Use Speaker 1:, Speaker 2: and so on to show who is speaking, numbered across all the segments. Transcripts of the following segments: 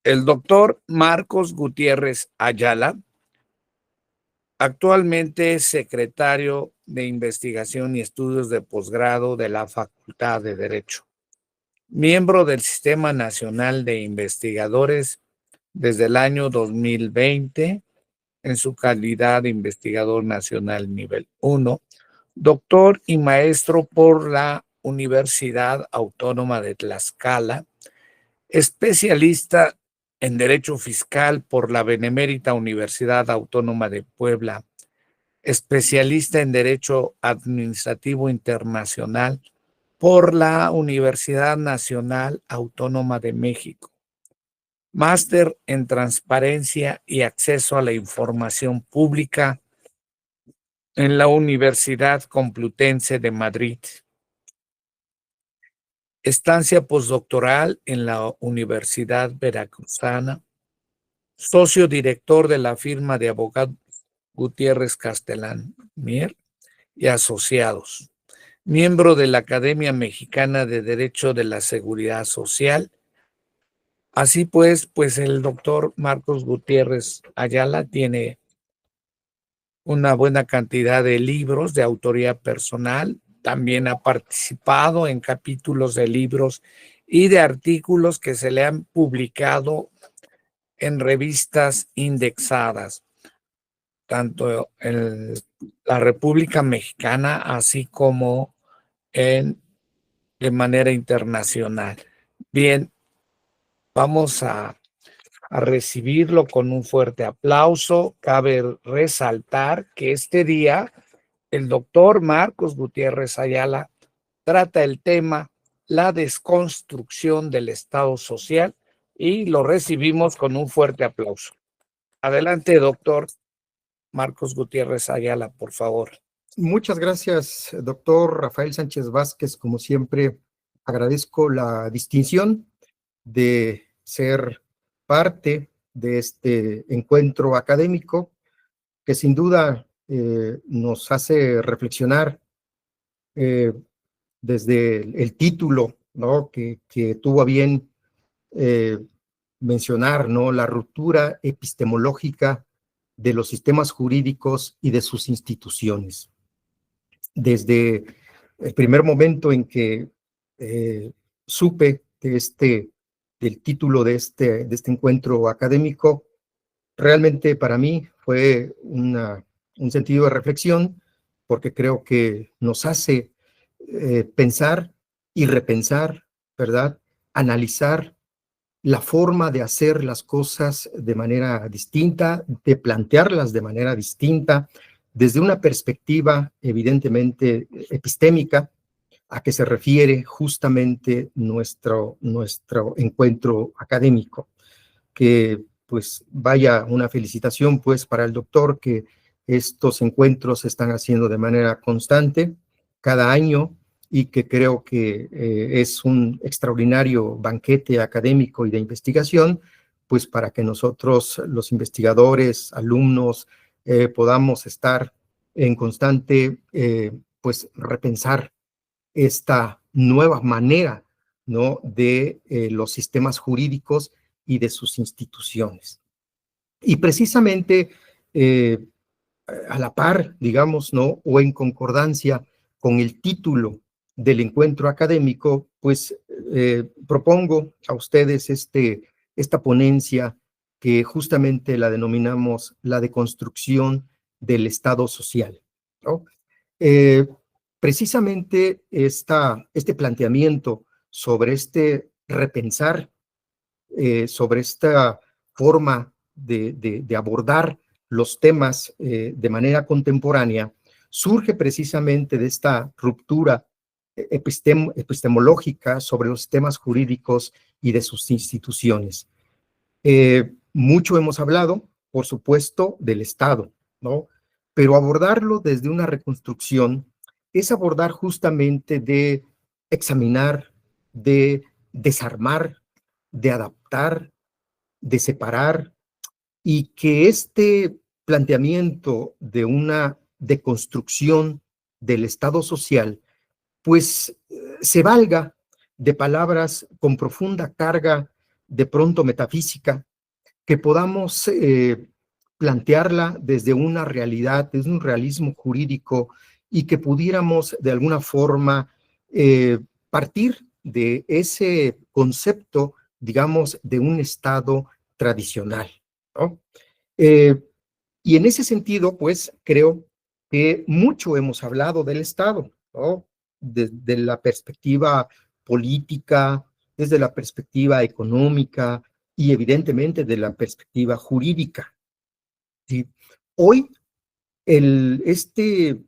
Speaker 1: El doctor Marcos Gutiérrez Ayala, actualmente es secretario de Investigación y Estudios de Posgrado de la Facultad de Derecho, miembro del Sistema Nacional de Investigadores desde el año 2020 en su calidad de investigador nacional nivel 1, doctor y maestro por la Universidad Autónoma de Tlaxcala, especialista en Derecho Fiscal por la Benemérita Universidad Autónoma de Puebla, especialista en Derecho Administrativo Internacional por la Universidad Nacional Autónoma de México, máster en Transparencia y Acceso a la Información Pública en la Universidad Complutense de Madrid, estancia postdoctoral en la Universidad Veracruzana, socio director de la firma de abogados Gutiérrez Castellán Mier y Asociados, miembro de la Academia Mexicana de Derecho de la Seguridad Social. Así pues el doctor Marcos Gutiérrez Ayala tiene una buena cantidad de libros de autoría personal. También ha participado en capítulos de libros y de artículos que se le han publicado en revistas indexadas, tanto en la República Mexicana así como de manera internacional. Bien, vamos a recibirlo con un fuerte aplauso. Cabe resaltar que este día el doctor Marcos Gutiérrez Ayala trata el tema la desconstrucción del Estado social y lo recibimos con un fuerte aplauso. Adelante, doctor Marcos Gutiérrez Ayala, por favor.
Speaker 2: Muchas gracias, doctor Rafael Sánchez Vázquez. Como siempre, agradezco la distinción de ser parte de este encuentro académico que sin duda nos hace reflexionar desde el título, ¿no? que tuvo a bien mencionar, ¿no? La ruptura epistemológica de los sistemas jurídicos y de sus instituciones. Desde el primer momento en que supe del título de este encuentro académico, realmente para mí fue un sentido de reflexión, porque creo que nos hace pensar y repensar, ¿verdad? Analizar la forma de hacer las cosas de manera distinta, de plantearlas de manera distinta, desde una perspectiva evidentemente epistémica, a que se refiere justamente nuestro encuentro académico. Que pues vaya una felicitación pues para el doctor, que estos encuentros se están haciendo de manera constante cada año, y que creo que es un extraordinario banquete académico y de investigación, pues para que nosotros, los investigadores, alumnos, podamos estar en constante, pues repensar esta nueva manera, ¿no? de los sistemas jurídicos y de sus instituciones. Y precisamente a la par, digamos, ¿no? o en concordancia con el título del encuentro académico, pues propongo a ustedes esta ponencia que justamente la denominamos la deconstrucción del Estado social, ¿no? Precisamente este planteamiento sobre este repensar, sobre esta forma de abordar los temas de manera contemporánea, surge precisamente de esta ruptura epistemológica sobre los temas jurídicos y de sus instituciones. Mucho hemos hablado, por supuesto, del Estado, ¿no? Pero abordarlo desde una reconstrucción es abordar justamente de examinar, de desarmar, de adaptar, de separar, y que este planteamiento de una deconstrucción del Estado social, pues se valga de palabras con profunda carga de pronto metafísica, que podamos plantearla desde una realidad, desde un realismo jurídico, y que pudiéramos de alguna forma partir de ese concepto, digamos, de un Estado tradicional, ¿no? Y en ese sentido, pues, creo que mucho hemos hablado del Estado, ¿no? Desde la perspectiva política, desde la perspectiva económica y evidentemente de la perspectiva jurídica, ¿sí? Hoy, este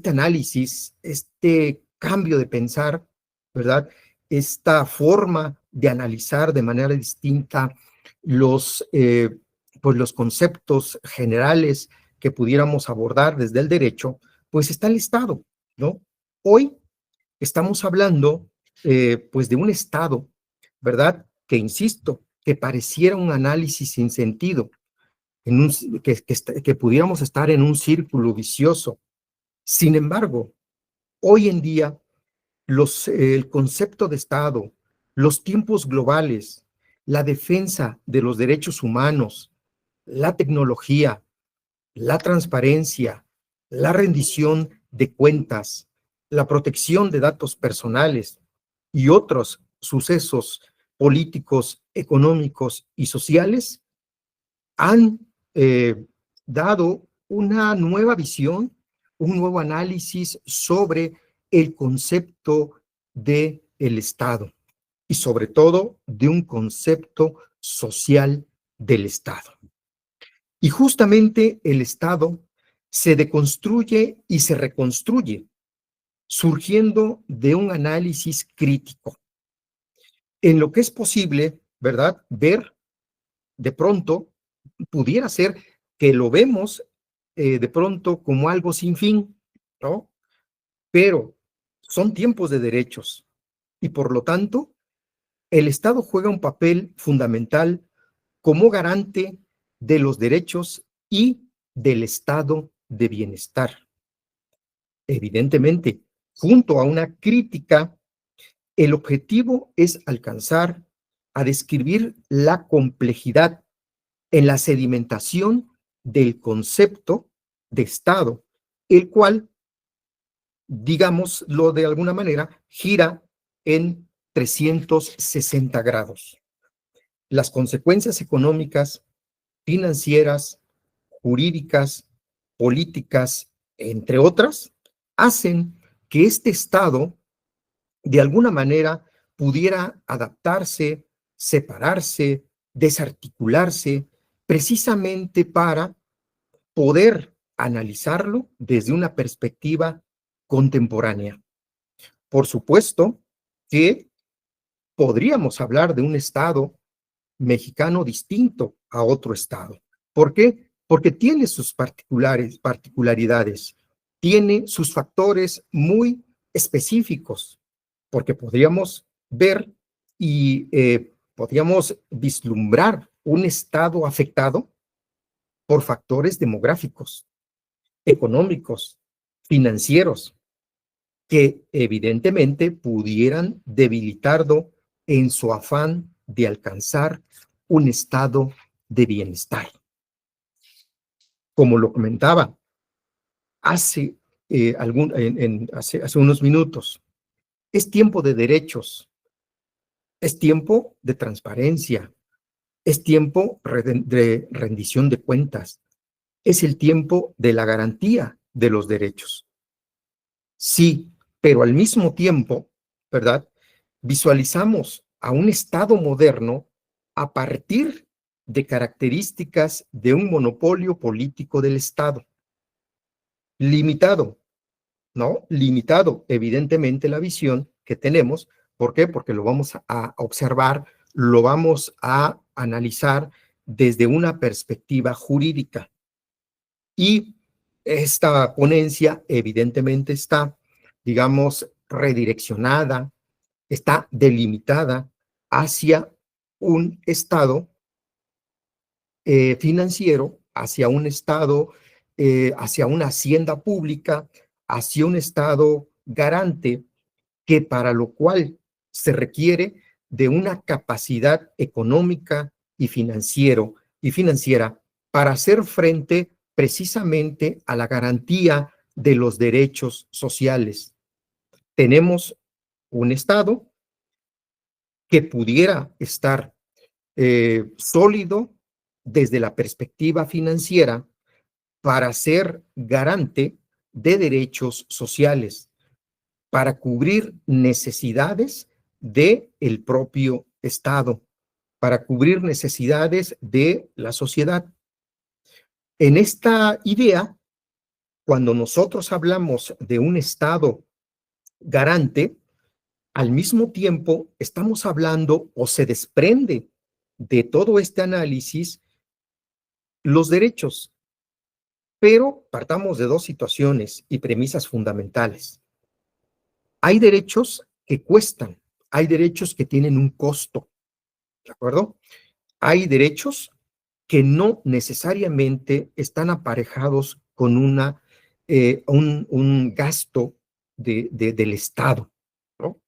Speaker 2: análisis, este cambio de pensar, ¿verdad? Esta forma de analizar de manera distinta los, pues los conceptos generales que pudiéramos abordar desde el derecho, pues está el Estado, ¿no? Hoy estamos hablando, pues de un Estado, ¿verdad? Que, insisto, que pareciera un análisis sin sentido, que pudiéramos estar en un círculo vicioso. Sin embargo, hoy en día, el concepto de Estado, los tiempos globales, la defensa de los derechos humanos, la tecnología, la transparencia, la rendición de cuentas, la protección de datos personales y otros sucesos políticos, económicos y sociales han dado una nueva visión, un nuevo análisis sobre el concepto del Estado y sobre todo de un concepto social del Estado. Y justamente el Estado se deconstruye y se reconstruye, surgiendo de un análisis crítico, en lo que es posible, ¿verdad? Ver de pronto, pudiera ser que lo vemos de pronto como algo sin fin, ¿no? Pero son tiempos de derechos y por lo tanto, el Estado juega un papel fundamental como garante de los derechos y del estado de bienestar. Evidentemente, junto a una crítica, el objetivo es alcanzar a describir la complejidad en la sedimentación del concepto de Estado, el cual, digámoslo de alguna manera, gira en 360 grados. Las consecuencias económicas, financieras, jurídicas, políticas, entre otras, hacen que este Estado, de alguna manera, pudiera adaptarse, separarse, desarticularse, precisamente para poder analizarlo desde una perspectiva contemporánea. Por supuesto que podríamos hablar de un Estado mexicano distinto a otro Estado. ¿Por qué? Porque tiene sus particularidades, tiene sus factores muy específicos, porque podríamos ver y podríamos vislumbrar un Estado afectado por factores demográficos, económicos, financieros, que evidentemente pudieran debilitarlo en su afán de alcanzar un estado de bienestar. Como lo comentaba hace, hace unos minutos, es tiempo de derechos, es tiempo de transparencia, es tiempo de rendición de cuentas, es el tiempo de la garantía de los derechos. Sí, pero al mismo tiempo, ¿verdad? Visualizamos a un Estado moderno a partir de características de un monopolio político del Estado. Limitado, ¿no? Limitado, evidentemente, la visión que tenemos. ¿Por qué? Porque lo vamos a observar, lo vamos a analizar desde una perspectiva jurídica. Y esta ponencia evidentemente está, digamos, redireccionada, está delimitada hacia un estado financiero, hacia un estado, hacia una hacienda pública, hacia un estado garante, que para lo cual se requiere de una capacidad económica y financiera para hacer frente precisamente a la garantía de los derechos sociales. Tenemos un Estado que pudiera estar sólido desde la perspectiva financiera para ser garante de derechos sociales, para cubrir necesidades del propio Estado, para cubrir necesidades de la sociedad. En esta idea, cuando nosotros hablamos de un Estado garante, al mismo tiempo estamos hablando o se desprende de todo este análisis los derechos, pero partamos de dos situaciones y premisas fundamentales. Hay derechos que cuestan, hay derechos que tienen un costo, ¿de acuerdo? Hay derechos que no necesariamente están aparejados con un gasto del Estado, ¿no?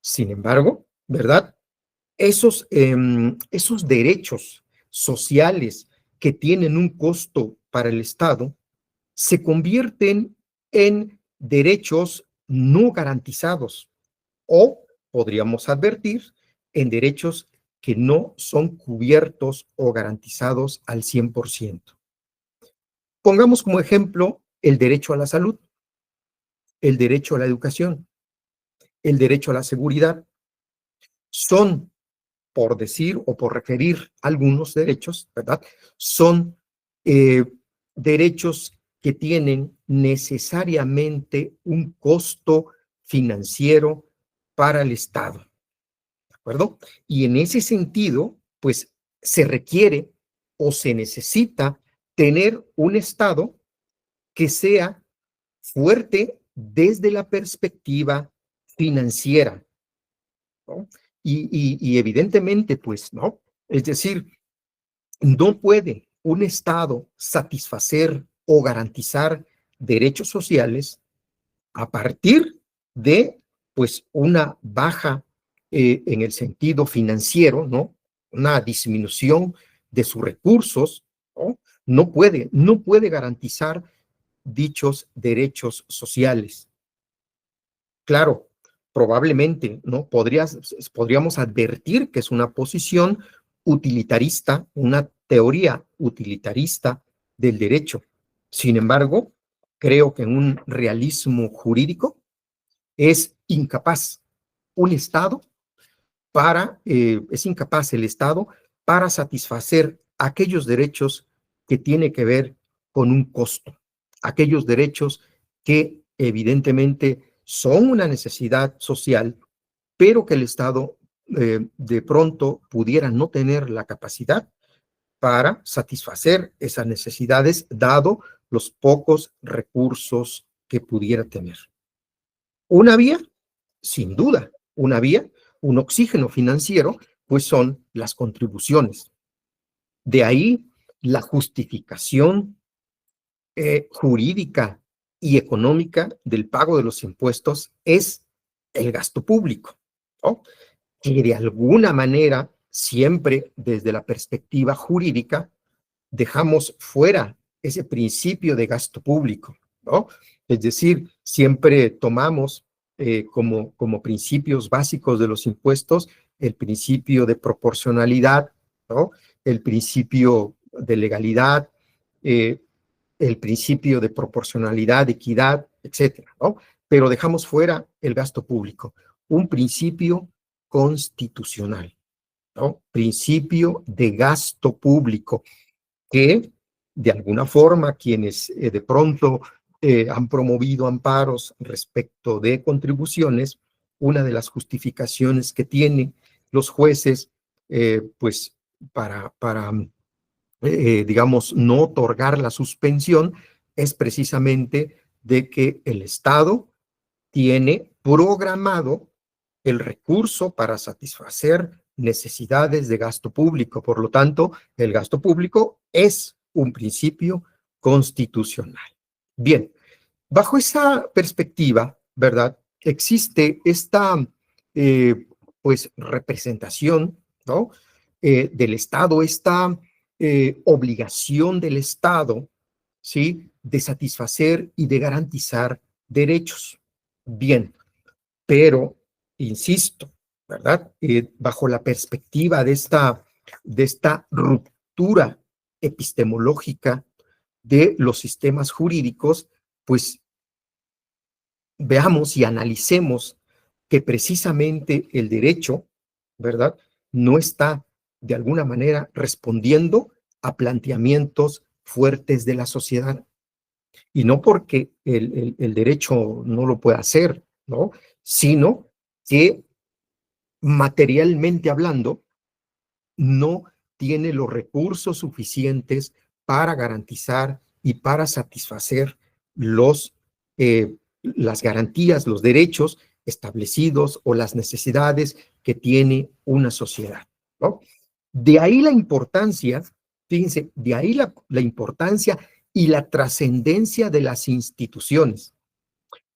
Speaker 2: Sin embargo, ¿verdad? Esos derechos sociales que tienen un costo para el Estado se convierten en derechos no garantizados o, podríamos advertir, en derechos que no son cubiertos o garantizados al 100%. Pongamos como ejemplo el derecho a la salud, el derecho a la educación, el derecho a la seguridad. Son, por decir o por referir algunos derechos, ¿verdad? Son derechos que tienen necesariamente un costo financiero para el Estado, ¿de acuerdo? Y en ese sentido, pues se requiere o se necesita tener un Estado que sea fuerte desde la perspectiva financiera, ¿no? Y evidentemente, pues, ¿no? Es decir, no puede un Estado satisfacer o garantizar derechos sociales a partir de, pues, una baja en el sentido financiero, ¿no? Una disminución de sus recursos, ¿no? No puede garantizar dichos derechos sociales. Claro, probablemente, ¿no? Podríamos advertir que es una posición utilitarista, una teoría utilitarista del derecho. Sin embargo, creo que en un realismo jurídico es incapaz un Estado es incapaz el Estado para satisfacer aquellos derechos que tiene que ver con un costo, aquellos derechos que evidentemente son una necesidad social, pero que el Estado de pronto pudiera no tener la capacidad para satisfacer esas necesidades, dado los pocos recursos que pudiera tener. Una vía, sin duda, una vía, un oxígeno financiero, pues son las contribuciones. De ahí la justificación jurídica y económica del pago de los impuestos es el gasto público, ¿no? Que de alguna manera, siempre desde la perspectiva jurídica, dejamos fuera ese principio de gasto público, ¿no? Es decir, siempre tomamos como principios básicos de los impuestos el principio de proporcionalidad, ¿no? El principio de legalidad, eh, el principio de proporcionalidad, equidad, etcétera, ¿no? Pero dejamos fuera el gasto público, un principio constitucional, ¿no? Principio de gasto público que de alguna forma quienes de pronto han promovido amparos respecto de contribuciones, una de las justificaciones que tienen los jueces, pues para digamos, no otorgar la suspensión, es precisamente de que el Estado tiene programado el recurso para satisfacer necesidades de gasto público. Por lo tanto, el gasto público es un principio constitucional. Bien, bajo esa perspectiva, ¿verdad? Existe esta pues representación, ¿no? Del Estado, esta obligación del Estado, ¿sí? De satisfacer y de garantizar derechos. Bien, pero, insisto, ¿verdad? Bajo la perspectiva de esta ruptura epistemológica de los sistemas jurídicos, pues veamos y analicemos que precisamente el derecho, ¿verdad? No está de alguna manera respondiendo a planteamientos fuertes de la sociedad. Y no porque el derecho no lo pueda hacer, ¿no? Sino que materialmente hablando, no tiene los recursos suficientes para garantizar y para satisfacer las garantías, los derechos establecidos o las necesidades que tiene una sociedad, ¿no? De ahí la importancia, fíjense, de ahí la importancia y la trascendencia de las instituciones.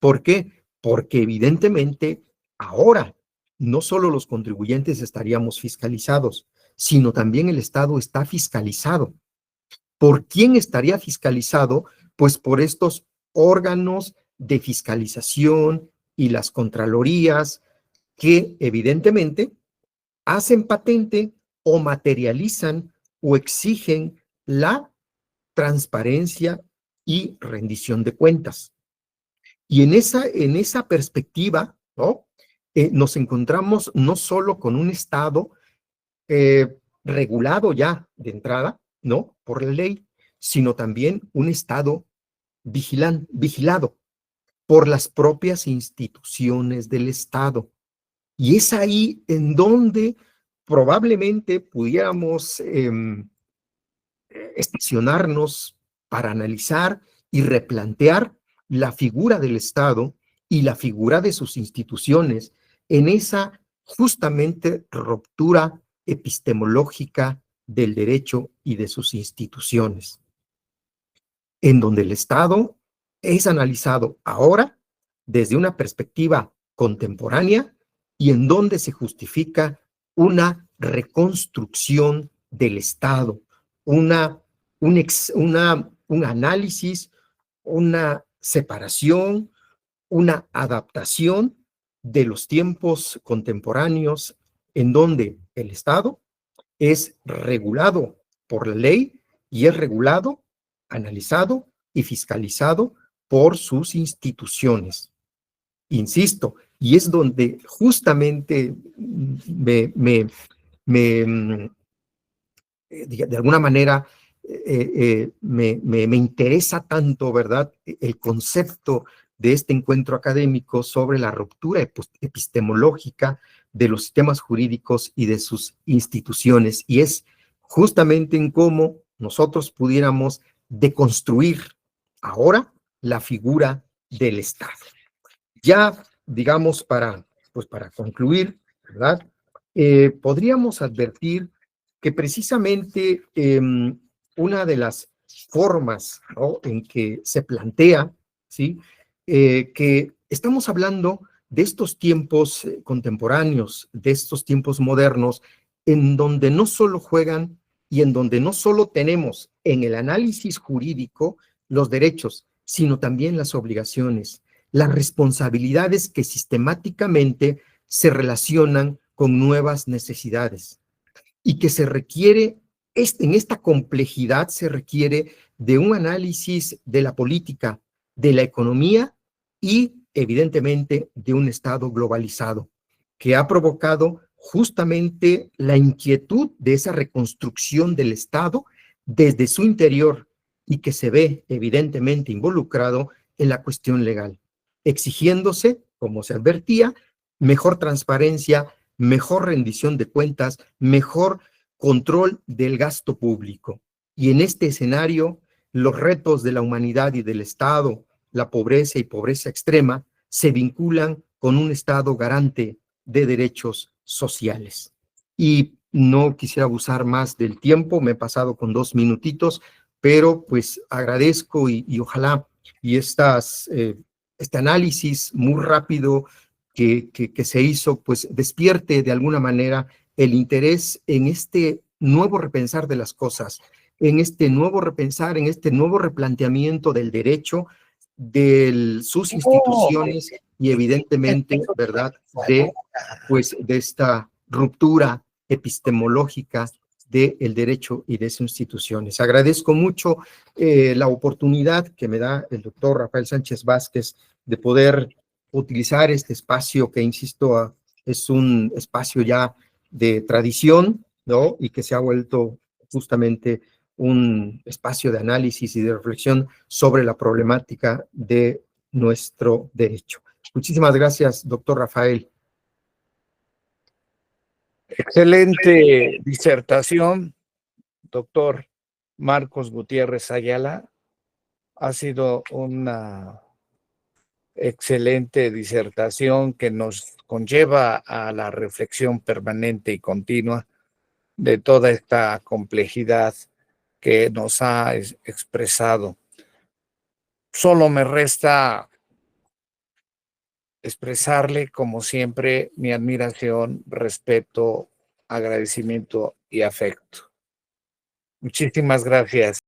Speaker 2: ¿Por qué? Porque evidentemente ahora no solo los contribuyentes estaríamos fiscalizados, sino también el Estado está fiscalizado. ¿Por quién estaría fiscalizado? Pues por estos órganos de fiscalización y las contralorías que evidentemente hacen patente o materializan o exigen la transparencia y rendición de cuentas. Y en esa perspectiva, ¿no? Nos encontramos no solo con un Estado regulado ya de entrada, ¿no? Por la ley, sino también un Estado vigilado por las propias instituciones del Estado. Y es ahí en donde probablemente pudiéramos estacionarnos para analizar y replantear la figura del Estado y la figura de sus instituciones en esa justamente ruptura epistemológica del derecho y de sus instituciones, en donde el Estado es analizado ahora desde una perspectiva contemporánea y en donde se justifica una reconstrucción del Estado, un análisis, una separación, una adaptación de los tiempos contemporáneos en donde el Estado es regulado por la ley y es regulado, analizado y fiscalizado por sus instituciones. Insisto, y es donde justamente de alguna manera me interesa tanto, ¿verdad?, el concepto de este encuentro académico sobre la ruptura epistemológica de los sistemas jurídicos y de sus instituciones, y es justamente en cómo nosotros pudiéramos deconstruir ahora la figura del Estado. Ya, digamos, para concluir, ¿verdad? Podríamos advertir que precisamente una de las formas, ¿no?, en que se plantea, ¿sí?, que estamos hablando de estos tiempos contemporáneos, de estos tiempos modernos, en donde no solo juegan y en donde no solo tenemos en el análisis jurídico los derechos, sino también las obligaciones, las responsabilidades que sistemáticamente se relacionan con nuevas necesidades y que se requiere, en esta complejidad se requiere de un análisis de la política, de la economía y evidentemente de un Estado globalizado que ha provocado justamente la inquietud de esa reconstrucción del Estado desde su interior y que se ve evidentemente involucrado en la cuestión legal, exigiéndose, como se advertía, mejor transparencia, mejor rendición de cuentas, mejor control del gasto público. Y en este escenario, los retos de la humanidad y del Estado, la pobreza y pobreza extrema, se vinculan con un Estado garante de derechos sociales. Y no quisiera abusar más del tiempo, me he pasado con 2 minutitos, pero pues agradezco y ojalá y este análisis muy rápido que se hizo, pues despierte de alguna manera el interés en este nuevo repensar de las cosas, en este nuevo repensar, en este nuevo replanteamiento del derecho, de sus instituciones y evidentemente, ¿verdad?, de esta ruptura epistemológica del derecho y de sus instituciones. Agradezco mucho la oportunidad que me da el doctor Rafael Sánchez Vázquez de poder utilizar este espacio que, insisto, es un espacio ya de tradición, ¿no? Y que se ha vuelto justamente un espacio de análisis y de reflexión sobre la problemática de nuestro derecho. Muchísimas gracias, doctor Rafael.
Speaker 1: Excelente disertación, doctor Marcos Gutiérrez Ayala. Ha sido una excelente disertación que nos conlleva a la reflexión permanente y continua de toda esta complejidad que nos ha expresado. Solo me resta expresarle, como siempre, mi admiración, respeto, agradecimiento y afecto. Muchísimas gracias.